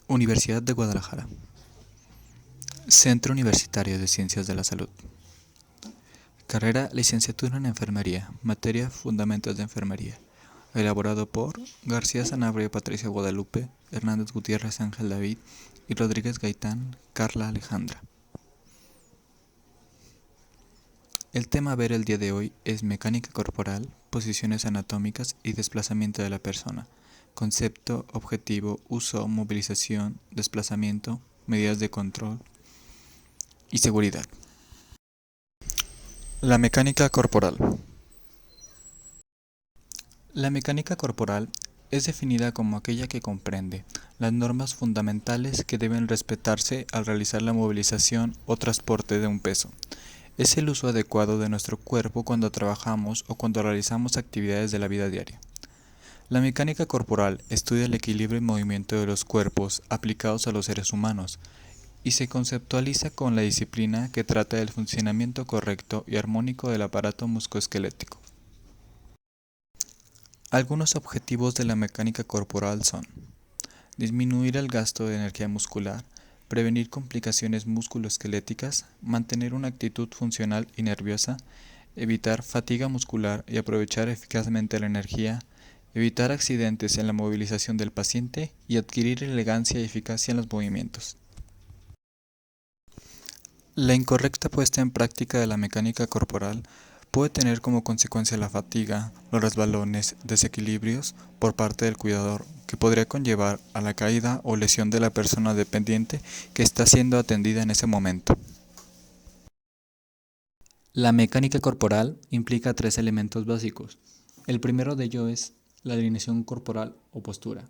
Universidad de Guadalajara. Centro Universitario de Ciencias de la Salud. Carrera Licenciatura en Enfermería. Materia Fundamentos de Enfermería. Elaborado por García Sanabria Patricia Guadalupe, Hernández Gutiérrez Ángel David y Rodríguez Gaitán Carla Alejandra. El tema a ver el día de hoy es mecánica corporal, posiciones anatómicas y desplazamiento de la persona. Concepto, objetivo, uso, movilización, desplazamiento, medidas de control y seguridad. La mecánica corporal. La mecánica corporal es definida como aquella que comprende las normas fundamentales que deben respetarse al realizar la movilización o transporte de un peso. Es el uso adecuado de nuestro cuerpo cuando trabajamos o cuando realizamos actividades de la vida diaria. La mecánica corporal estudia el equilibrio y movimiento de los cuerpos aplicados a los seres humanos y se conceptualiza con la disciplina que trata del funcionamiento correcto y armónico del aparato musculoesquelético. Algunos objetivos de la mecánica corporal son: disminuir el gasto de energía muscular, prevenir complicaciones musculoesqueléticas, mantener una actitud funcional y nerviosa, evitar fatiga muscular y aprovechar eficazmente la energía, evitar accidentes en la movilización del paciente y adquirir elegancia y eficacia en los movimientos. La incorrecta puesta en práctica de la mecánica corporal puede tener como consecuencia la fatiga, los resbalones, desequilibrios por parte del cuidador, que podría conllevar a la caída o lesión de la persona dependiente que está siendo atendida en ese momento. La mecánica corporal implica 3 elementos básicos. El primero de ellos es la alineación corporal o postura.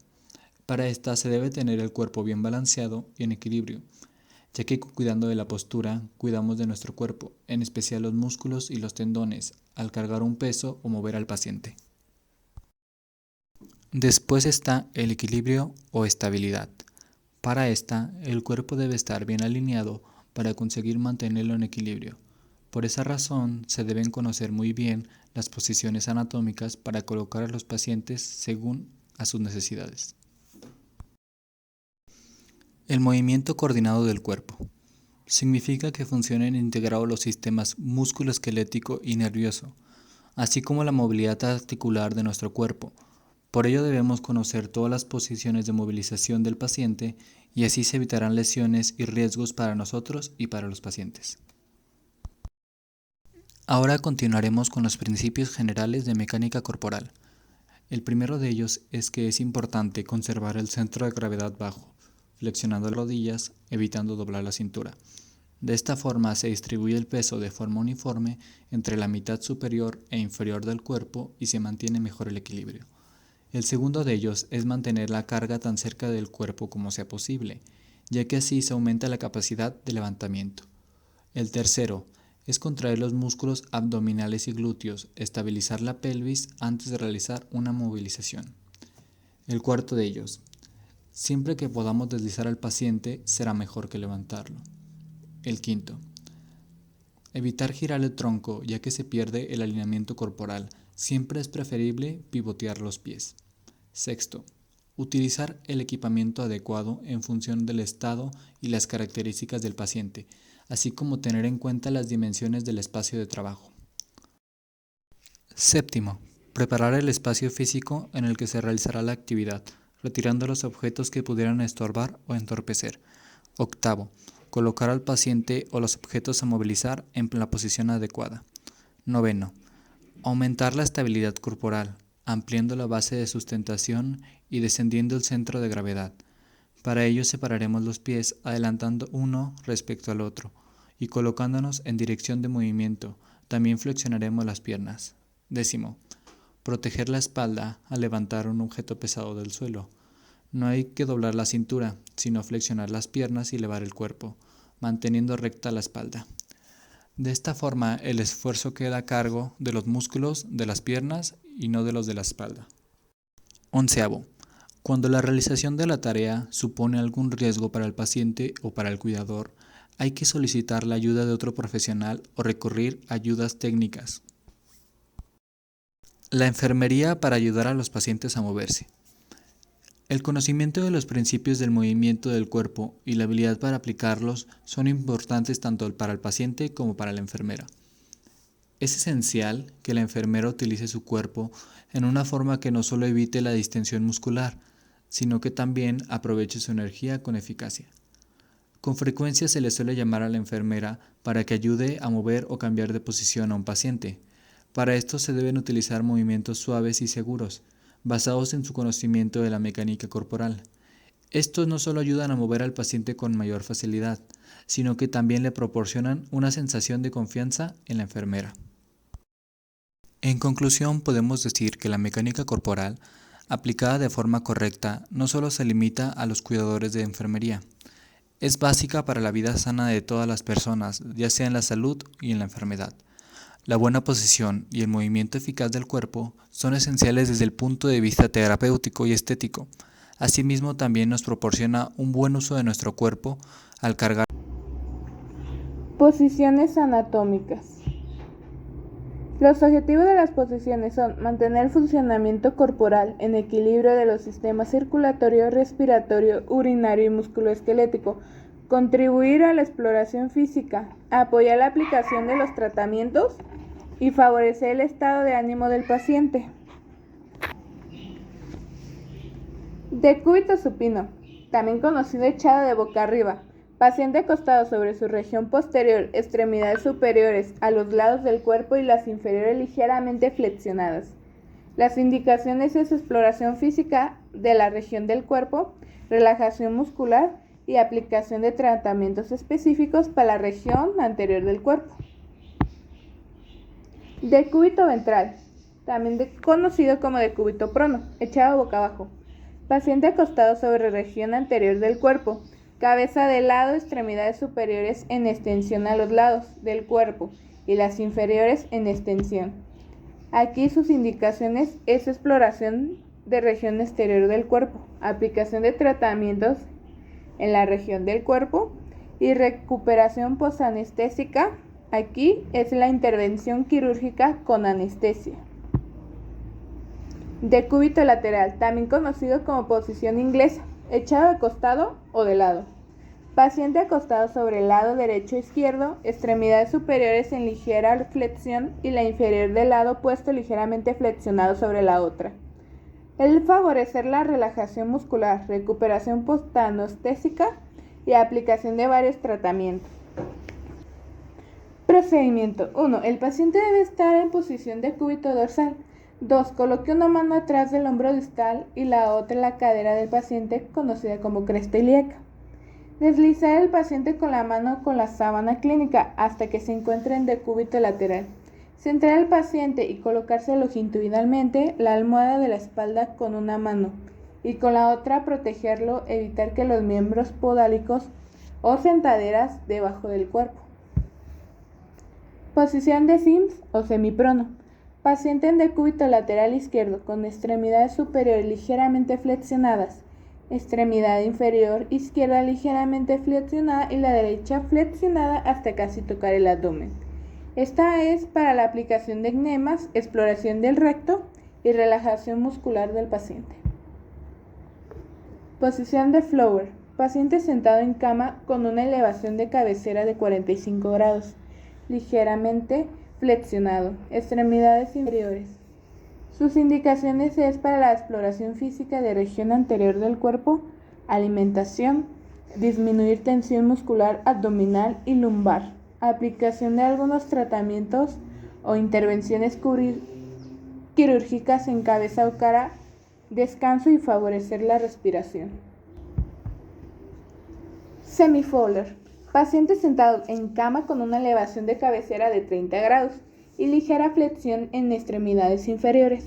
Para esta se debe tener el cuerpo bien balanceado y en equilibrio, ya que cuidando de la postura, cuidamos de nuestro cuerpo, en especial los músculos y los tendones, al cargar un peso o mover al paciente. Después está el equilibrio o estabilidad. Para esta, el cuerpo debe estar bien alineado para conseguir mantenerlo en equilibrio. Por esa razón, se deben conocer muy bien las posiciones anatómicas para colocar a los pacientes según a sus necesidades. El movimiento coordinado del cuerpo. Significa que funcionen integrados los sistemas músculo-esquelético y nervioso, así como la movilidad articular de nuestro cuerpo. Por ello debemos conocer todas las posiciones de movilización del paciente y así se evitarán lesiones y riesgos para nosotros y para los pacientes. Ahora continuaremos con los principios generales de mecánica corporal. El primero de ellos es que es importante conservar el centro de gravedad bajo, flexionando las rodillas, evitando doblar la cintura. De esta forma se distribuye el peso de forma uniforme entre la mitad superior e inferior del cuerpo y se mantiene mejor el equilibrio. El segundo de ellos es mantener la carga tan cerca del cuerpo como sea posible, ya que así se aumenta la capacidad de levantamiento. El tercero es contraer los músculos abdominales y glúteos, estabilizar la pelvis antes de realizar una movilización. El cuarto de ellos, siempre que podamos deslizar al paciente será mejor que levantarlo. El quinto, evitar girar el tronco ya que se pierde el alineamiento corporal, siempre es preferible pivotear los pies. Sexto, utilizar el equipamiento adecuado en función del estado y las características del paciente, así como tener en cuenta las dimensiones del espacio de trabajo. Séptimo, preparar el espacio físico en el que se realizará la actividad, retirando los objetos que pudieran estorbar o entorpecer. Octavo, colocar al paciente o los objetos a movilizar en la posición adecuada. Noveno, aumentar la estabilidad corporal, ampliando la base de sustentación y descendiendo el centro de gravedad. Para ello separaremos los pies adelantando uno respecto al otro y colocándonos en dirección de movimiento. También flexionaremos las piernas. Décimo, proteger la espalda al levantar un objeto pesado del suelo. No hay que doblar la cintura, sino flexionar las piernas y elevar el cuerpo, manteniendo recta la espalda. De esta forma, el esfuerzo queda a cargo de los músculos de las piernas y no de los de la espalda. Onceavo, cuando la realización de la tarea supone algún riesgo para el paciente o para el cuidador, hay que solicitar la ayuda de otro profesional o recurrir a ayudas técnicas. La enfermería para ayudar a los pacientes a moverse. El conocimiento de los principios del movimiento del cuerpo y la habilidad para aplicarlos son importantes tanto para el paciente como para la enfermera. Es esencial que la enfermera utilice su cuerpo en una forma que no solo evite la distensión muscular, sino que también aproveche su energía con eficacia. Con frecuencia se le suele llamar a la enfermera para que ayude a mover o cambiar de posición a un paciente. Para esto se deben utilizar movimientos suaves y seguros, basados en su conocimiento de la mecánica corporal. Estos no solo ayudan a mover al paciente con mayor facilidad, sino que también le proporcionan una sensación de confianza en la enfermera. En conclusión, podemos decir que la mecánica corporal, aplicada de forma correcta, no solo se limita a los cuidadores de enfermería, es básica para la vida sana de todas las personas, ya sea en la salud y en la enfermedad. La buena posición y el movimiento eficaz del cuerpo son esenciales desde el punto de vista terapéutico y estético. Asimismo, también nos proporciona un buen uso de nuestro cuerpo al cargar. Posiciones anatómicas. Los objetivos de las posiciones son mantener el funcionamiento corporal en equilibrio de los sistemas circulatorio, respiratorio, urinario y musculoesquelético, contribuir a la exploración física, apoyar la aplicación de los tratamientos y favorecer el estado de ánimo del paciente. Decúbito supino, también conocido echado de boca arriba. Paciente acostado sobre su región posterior, extremidades superiores a los lados del cuerpo y las inferiores ligeramente flexionadas. Las indicaciones es exploración física de la región del cuerpo, relajación muscular y aplicación de tratamientos específicos para la región anterior del cuerpo. Decúbito ventral, también conocido como decúbito prono, echado boca abajo. Paciente acostado sobre región anterior del cuerpo, cabeza de lado, extremidades superiores en extensión a los lados del cuerpo y las inferiores en extensión. Aquí sus indicaciones es exploración de región exterior del cuerpo, aplicación de tratamientos en la región del cuerpo y recuperación posanestésica. Aquí es la intervención quirúrgica con anestesia. Decúbito lateral, también conocido como posición inglesa, echado de costado o de lado. Paciente acostado sobre el lado derecho o izquierdo, extremidades superiores en ligera flexión y la inferior del lado opuesto ligeramente flexionado sobre la otra. El favorecer la relajación muscular, recuperación postanestésica y aplicación de varios tratamientos. Procedimiento 1. El paciente debe estar en posición de decúbito dorsal. 2. Coloque una mano atrás del hombro distal y la otra en la cadera del paciente, conocida como cresta ilíaca. Deslizar el paciente con la mano con la sábana clínica hasta que se encuentre en decúbito lateral. Centrar al paciente y colocárselo longitudinalmente la almohada de la espalda con una mano y con la otra protegerlo, evitar que los miembros podálicos o sentaderas debajo del cuerpo. Posición de Sims o semiprono. Paciente en decúbito lateral izquierdo con extremidades superiores ligeramente flexionadas, extremidad inferior izquierda ligeramente flexionada y la derecha flexionada hasta casi tocar el abdomen. Esta es para la aplicación de enemas, exploración del recto y relajación muscular del paciente. Posición de Flower. Paciente sentado en cama con una elevación de cabecera de 45 grados, ligeramente flexionado, extremidades inferiores. Sus indicaciones es para la exploración física de región anterior del cuerpo, alimentación, disminuir tensión muscular abdominal y lumbar, aplicación de algunos tratamientos o intervenciones quirúrgicas en cabeza o cara, descanso y favorecer la respiración. Semifowler. Paciente sentado en cama con una elevación de cabecera de 30 grados y ligera flexión en extremidades inferiores.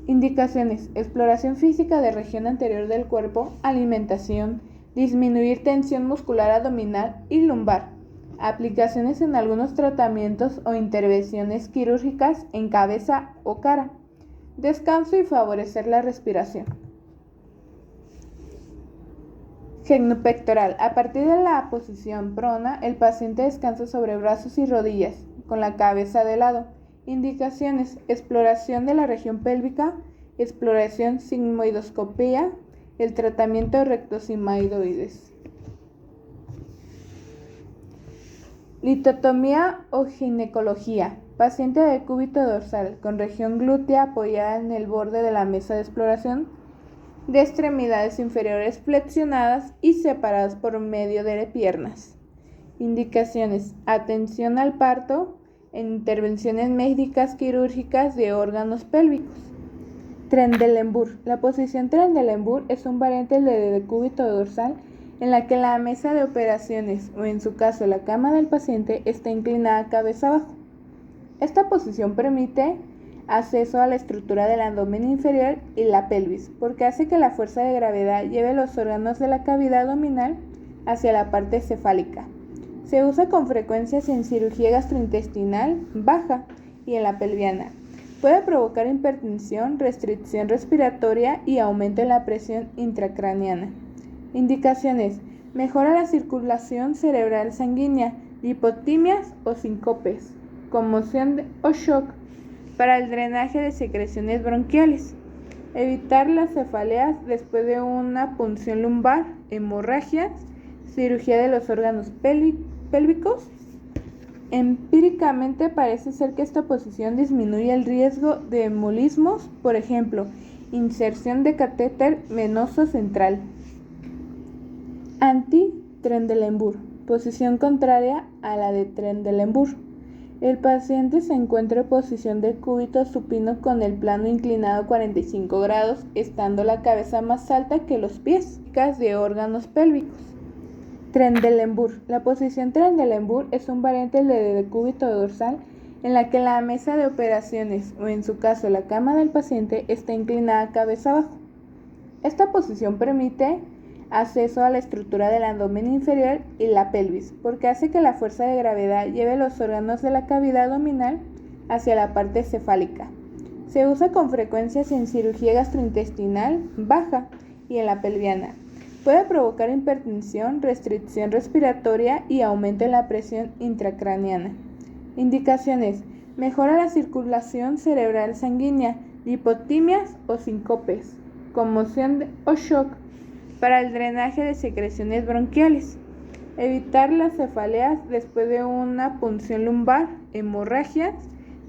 Indicaciones: exploración física de región anterior del cuerpo, alimentación, disminuir tensión muscular abdominal y lumbar, aplicaciones en algunos tratamientos o intervenciones quirúrgicas en cabeza o cara, descanso y favorecer la respiración. Genupectoral. A partir de la posición prona, el paciente descansa sobre brazos y rodillas, con la cabeza de lado. Indicaciones: exploración de la región pélvica, exploración sigmoidoscopía El tratamiento rectosimoidoides. Litotomía o ginecología. Paciente de cúbito dorsal con región glútea apoyada en el borde de la mesa de exploración, de extremidades inferiores flexionadas y separadas por medio de piernas. Indicaciones: atención al parto en intervenciones médicas quirúrgicas de órganos pélvicos. Trendelenburg. La posición Trendelenburg es un variante de decúbito dorsal en la que la mesa de operaciones, o en su caso la cama del paciente, está inclinada cabeza abajo. Esta posición permite acceso a la estructura del abdomen inferior y la pelvis, porque hace que la fuerza de gravedad lleve los órganos de la cavidad abdominal hacia la parte cefálica. Se usa con frecuencia en cirugía gastrointestinal baja y en la pelviana. Puede provocar hipertensión, restricción respiratoria y aumento en la presión intracraneana. Indicaciones: mejora la circulación cerebral sanguínea, lipotimias o síncopes, conmoción o shock, para el drenaje de secreciones bronquiales. Evitar las cefaleas después de una punción lumbar, hemorragias, cirugía de los órganos pélvicos. Empíricamente parece ser que esta posición disminuye el riesgo de embolismos, por ejemplo, inserción de catéter venoso central. Anti-Trendelenburg. Posición contraria a la de Trendelenburg. El paciente se encuentra en posición de cúbito supino con el plano inclinado 45 grados, estando la cabeza más alta que los pies, de órganos pélvicos. Trendelenburg. La posición Trendelenburg es un variante de decúbito dorsal en la que la mesa de operaciones, o en su caso la cama del paciente, está inclinada cabeza abajo. Esta posición permite acceso a la estructura del abdomen inferior y la pelvis, porque hace que la fuerza de gravedad lleve los órganos de la cavidad abdominal hacia la parte cefálica. Se usa con frecuencia en cirugía gastrointestinal baja y en la pelviana. Puede provocar hipertensión, restricción respiratoria y aumento en la presión intracraneana. Indicaciones: mejora la circulación cerebral sanguínea, lipotimias o síncopes, conmoción o shock, para el drenaje de secreciones bronquiales. Evitar las cefaleas después de una punción lumbar, hemorragias,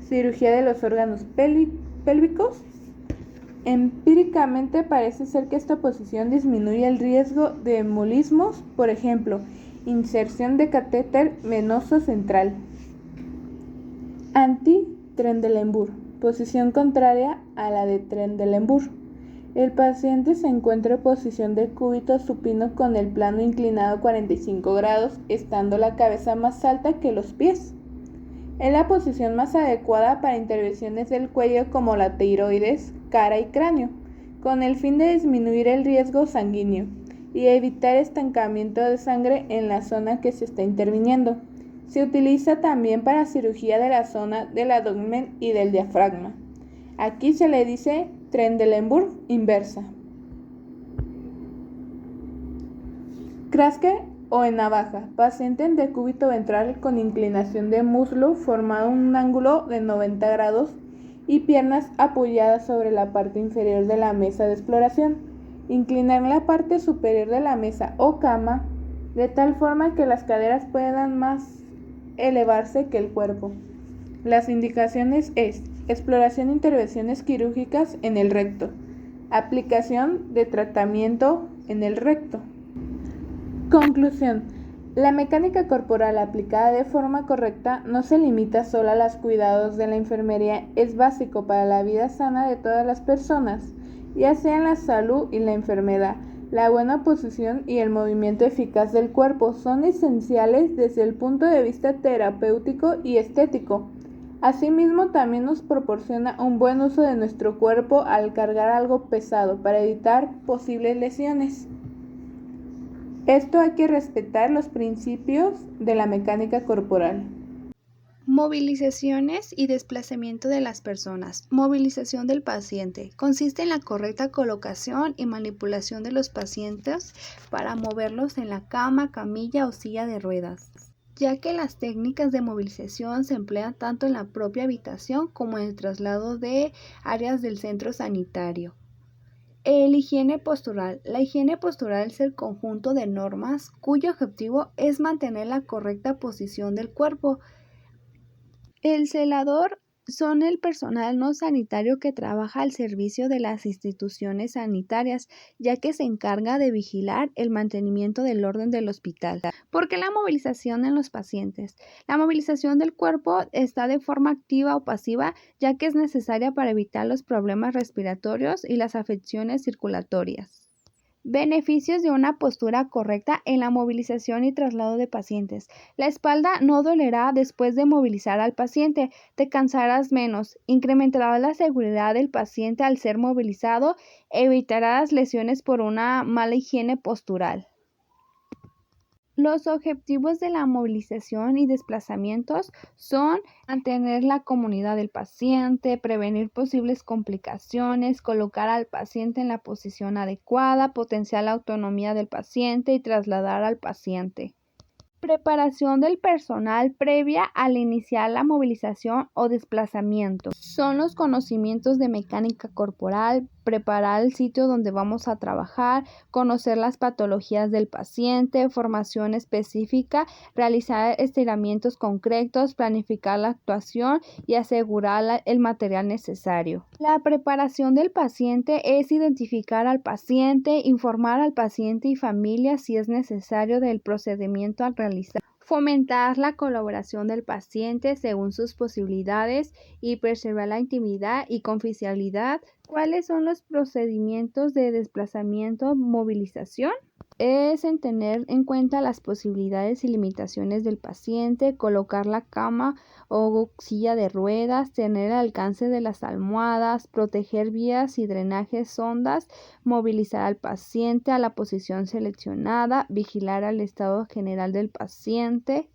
cirugía de los órganos pélvicos. Empíricamente parece ser que esta posición disminuye el riesgo de embolismos, por ejemplo, inserción de catéter venoso central. Anti-Trendelenburg. Posición contraria a la de Trendelenburg. El paciente se encuentra en posición de cúbito supino con el plano inclinado 45 grados, estando la cabeza más alta que los pies. Es la posición más adecuada para intervenciones del cuello como la tiroides, cara y cráneo, con el fin de disminuir el riesgo sanguíneo y evitar estancamiento de sangre en la zona que se está interviniendo. Se utiliza también para cirugía de la zona del abdomen y del diafragma. Aquí se le dice Trendelenburg inversa. Craske o en navaja. Paciente en decúbito ventral con inclinación de muslo formado un ángulo de 90 grados y piernas apoyadas sobre la parte inferior de la mesa de exploración. Inclinar la parte superior de la mesa o cama de tal forma que las caderas puedan más elevarse que el cuerpo. Las indicaciones es: exploración e intervenciones quirúrgicas en el recto. Aplicación de tratamiento en el recto. Conclusión: la mecánica corporal aplicada de forma correcta no se limita solo a los cuidados de la enfermería, es básico para la vida sana de todas las personas, ya sea en la salud y la enfermedad. La buena posición y el movimiento eficaz del cuerpo son esenciales desde el punto de vista terapéutico y estético. Asimismo, también nos proporciona un buen uso de nuestro cuerpo al cargar algo pesado para evitar posibles lesiones. Esto hay que respetar los principios de la mecánica corporal. Movilizaciones y desplazamiento de las personas. Movilización del paciente. Consiste en la correcta colocación y manipulación de los pacientes para moverlos en la cama, camilla o silla de ruedas, ya que las técnicas de movilización se emplean tanto en la propia habitación como en el traslado de áreas del centro sanitario. La higiene postural. La higiene postural es el conjunto de normas cuyo objetivo es mantener la correcta posición del cuerpo. El celador son el personal no sanitario que trabaja al servicio de las instituciones sanitarias, ya que se encarga de vigilar el mantenimiento del orden del hospital. ¿Por qué la movilización en los pacientes? La movilización del cuerpo está de forma activa o pasiva, ya que es necesaria para evitar los problemas respiratorios y las afecciones circulatorias. Beneficios de una postura correcta en la movilización y traslado de pacientes. La espalda no dolerá después de movilizar al paciente, te cansarás menos, incrementará la seguridad del paciente al ser movilizado, evitarás lesiones por una mala higiene postural. Los objetivos de la movilización y desplazamientos son mantener la comodidad del paciente, prevenir posibles complicaciones, colocar al paciente en la posición adecuada, potenciar la autonomía del paciente y trasladar al paciente. Preparación del personal previa al iniciar la movilización o desplazamiento. Son los conocimientos de mecánica corporal, preparar el sitio donde vamos a trabajar, conocer las patologías del paciente, formación específica, realizar estiramientos concretos, planificar la actuación y asegurar el material necesario. La preparación del paciente es identificar al paciente, informar al paciente y familia si es necesario del procedimiento al realizar. Fomentar la colaboración del paciente según sus posibilidades y preservar la intimidad y confidencialidad. ¿Cuáles son los procedimientos de desplazamiento, movilización? Es en tener en cuenta las posibilidades y limitaciones del paciente, colocar la cama o silla de ruedas, tener el alcance de las almohadas, proteger vías y drenajes sondas, movilizar al paciente a la posición seleccionada, vigilar el estado general del paciente.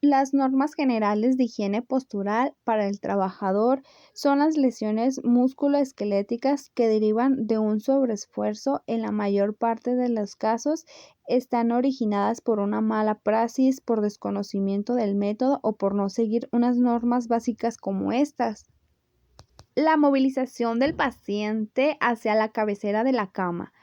Las normas generales de higiene postural para el trabajador son las lesiones musculoesqueléticas que derivan de un sobreesfuerzo. En la mayor parte de los casos están originadas por una mala praxis, por desconocimiento del método o por no seguir unas normas básicas como estas. La movilización del paciente hacia la cabecera de la cama.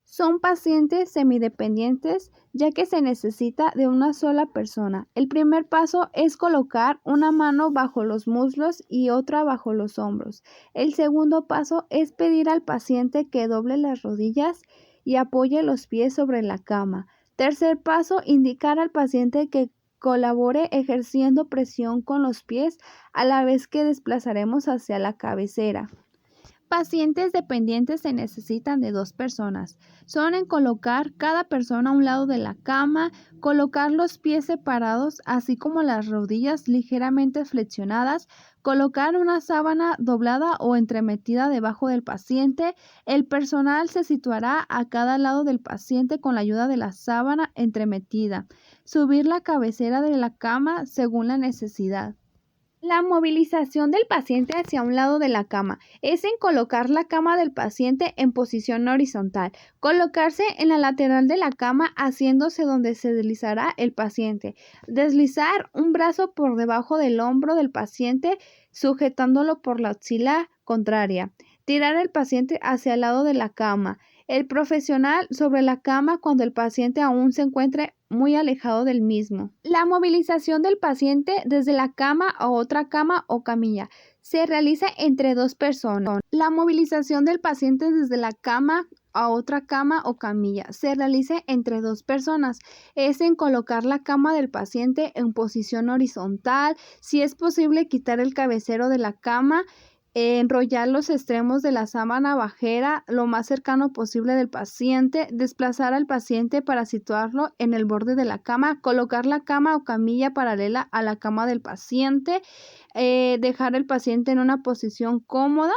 Son pacientes semidependientes, ya que se necesita de una sola persona. El primer paso es colocar una mano bajo los muslos y otra bajo los hombros. El segundo paso es pedir al paciente que doble las rodillas y apoye los pies sobre la cama. Tercer paso, indicar al paciente que colabore ejerciendo presión con los pies a la vez que desplazaremos hacia la cabecera. Pacientes dependientes se necesitan de 2 personas. Son en colocar cada persona a un lado de la cama, colocar los pies separados, así como las rodillas ligeramente flexionadas, colocar una sábana doblada o entremetida debajo del paciente. El personal se situará a cada lado del paciente con la ayuda de la sábana entremetida. Subir la cabecera de la cama según la necesidad. La movilización del paciente hacia un lado de la cama es en colocar la cama del paciente en posición horizontal, colocarse en la lateral de la cama haciéndose donde se deslizará el paciente, deslizar un brazo por debajo del hombro del paciente sujetándolo por la axila contraria, tirar el paciente hacia el lado de la cama, el profesional sobre la cama cuando el paciente aún se encuentre muy alejado del mismo. La movilización del paciente desde la cama a otra cama o camilla se realiza entre 2 personas. La movilización del paciente desde la cama a otra cama o camilla se realiza entre 2 personas. Es en colocar la cama del paciente en posición horizontal, si es posible quitar el cabecero de la cama, enrollar los extremos de la sábana bajera lo más cercano posible del paciente, desplazar al paciente para situarlo en el borde de la cama, colocar la cama o camilla paralela a la cama del paciente, dejar el paciente en una posición cómoda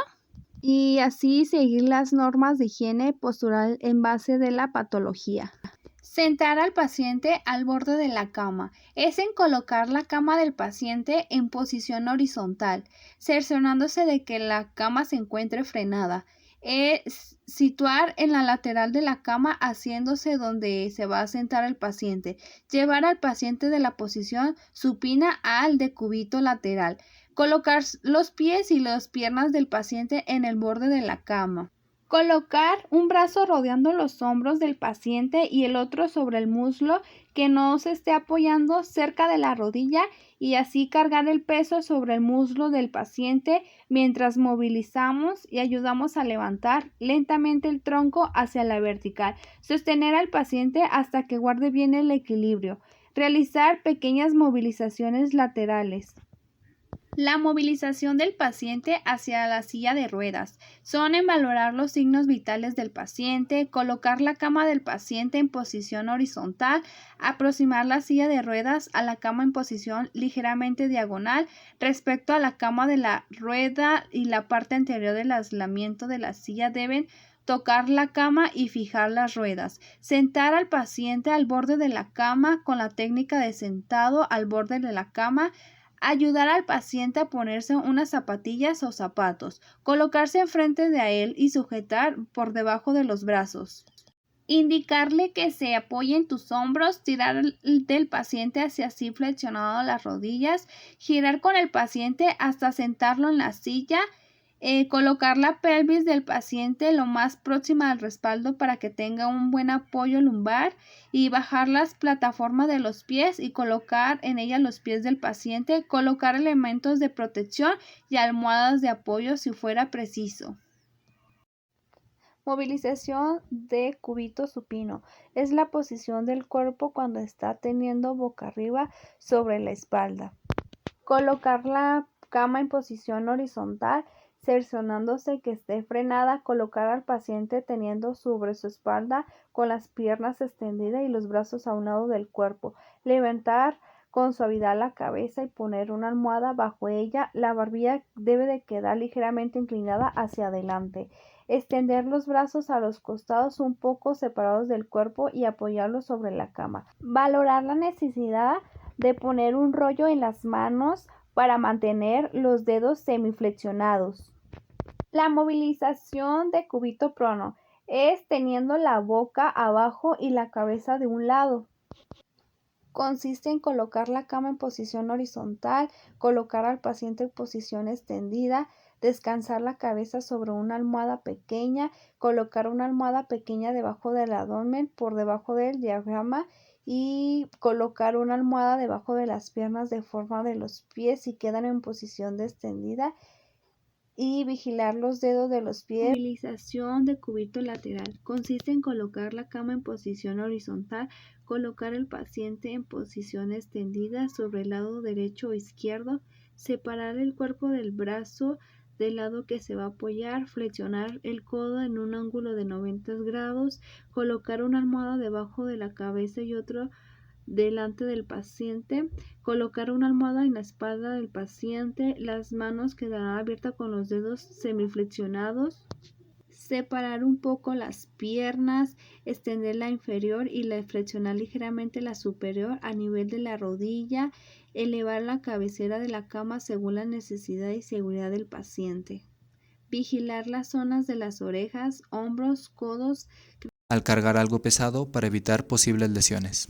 y así seguir las normas de higiene postural en base de la patología. Sentar al paciente al borde de la cama es en colocar la cama del paciente en posición horizontal, cerciorándose de que la cama se encuentre frenada. Es situar en la lateral de la cama haciéndose donde se va a sentar el paciente. Llevar al paciente de la posición supina al decúbito lateral. Colocar los pies y las piernas del paciente en el borde de la cama. Colocar un brazo rodeando los hombros del paciente y el otro sobre el muslo que no se esté apoyando cerca de la rodilla y así cargar el peso sobre el muslo del paciente mientras movilizamos y ayudamos a levantar lentamente el tronco hacia la vertical. Sostener al paciente hasta que guarde bien el equilibrio. Realizar pequeñas movilizaciones laterales. La movilización del paciente hacia la silla de ruedas son en valorar los signos vitales del paciente, colocar la cama del paciente en posición horizontal, aproximar la silla de ruedas a la cama en posición ligeramente diagonal respecto a la cama de la rueda y la parte anterior del aislamiento de la silla deben tocar la cama y fijar las ruedas. Sentar al paciente al borde de la cama con la técnica de sentado al borde de la cama. Ayudar al paciente a ponerse unas zapatillas o zapatos. Colocarse enfrente de él y sujetar por debajo de los brazos. Indicarle que se apoye en tus hombros, tirar del paciente hacia así flexionado las rodillas, girar con el paciente hasta sentarlo en la silla. Colocar la pelvis del paciente lo más próxima al respaldo para que tenga un buen apoyo lumbar y bajar las plataformas de los pies y colocar en ella los pies del paciente, colocar elementos de protección y almohadas de apoyo si fuera preciso. Movilización de cúbito supino. Es la posición del cuerpo cuando está teniendo boca arriba sobre la espalda. Colocar la cama en posición horizontal, cerciorándose que esté frenada, colocar al paciente teniendo sobre su espalda con las piernas extendidas y los brazos a un lado del cuerpo. Levantar con suavidad la cabeza y poner una almohada bajo ella. La barbilla debe de quedar ligeramente inclinada hacia adelante. Extender los brazos a los costados un poco separados del cuerpo y apoyarlos sobre la cama. Valorar la necesidad de poner un rollo en las manos para mantener los dedos semiflexionados. La movilización de cúbito prono es teniendo la boca abajo y la cabeza de un lado. Consiste en colocar la cama en posición horizontal, colocar al paciente en posición extendida, descansar la cabeza sobre una almohada pequeña, colocar una almohada pequeña debajo del abdomen, por debajo del diafragma y colocar una almohada debajo de las piernas de forma de los pies si quedan en posición de extendida y vigilar los dedos de los pies. Movilización de cúbito lateral. Consiste en colocar la cama en posición horizontal, colocar el paciente en posición extendida sobre el lado derecho o izquierdo, separar el cuerpo del brazo del lado que se va a apoyar, flexionar el codo en un ángulo de 90 grados, colocar una almohada debajo de la cabeza y otro delante del paciente, colocar una almohada en la espalda del paciente, las manos quedarán abiertas con los dedos semiflexionados, separar un poco las piernas, extender la inferior y flexionar ligeramente la superior a nivel de la rodilla, elevar la cabecera de la cama según la necesidad y seguridad del paciente. Vigilar las zonas de las orejas, hombros, codos. Al cargar algo pesado para evitar posibles lesiones.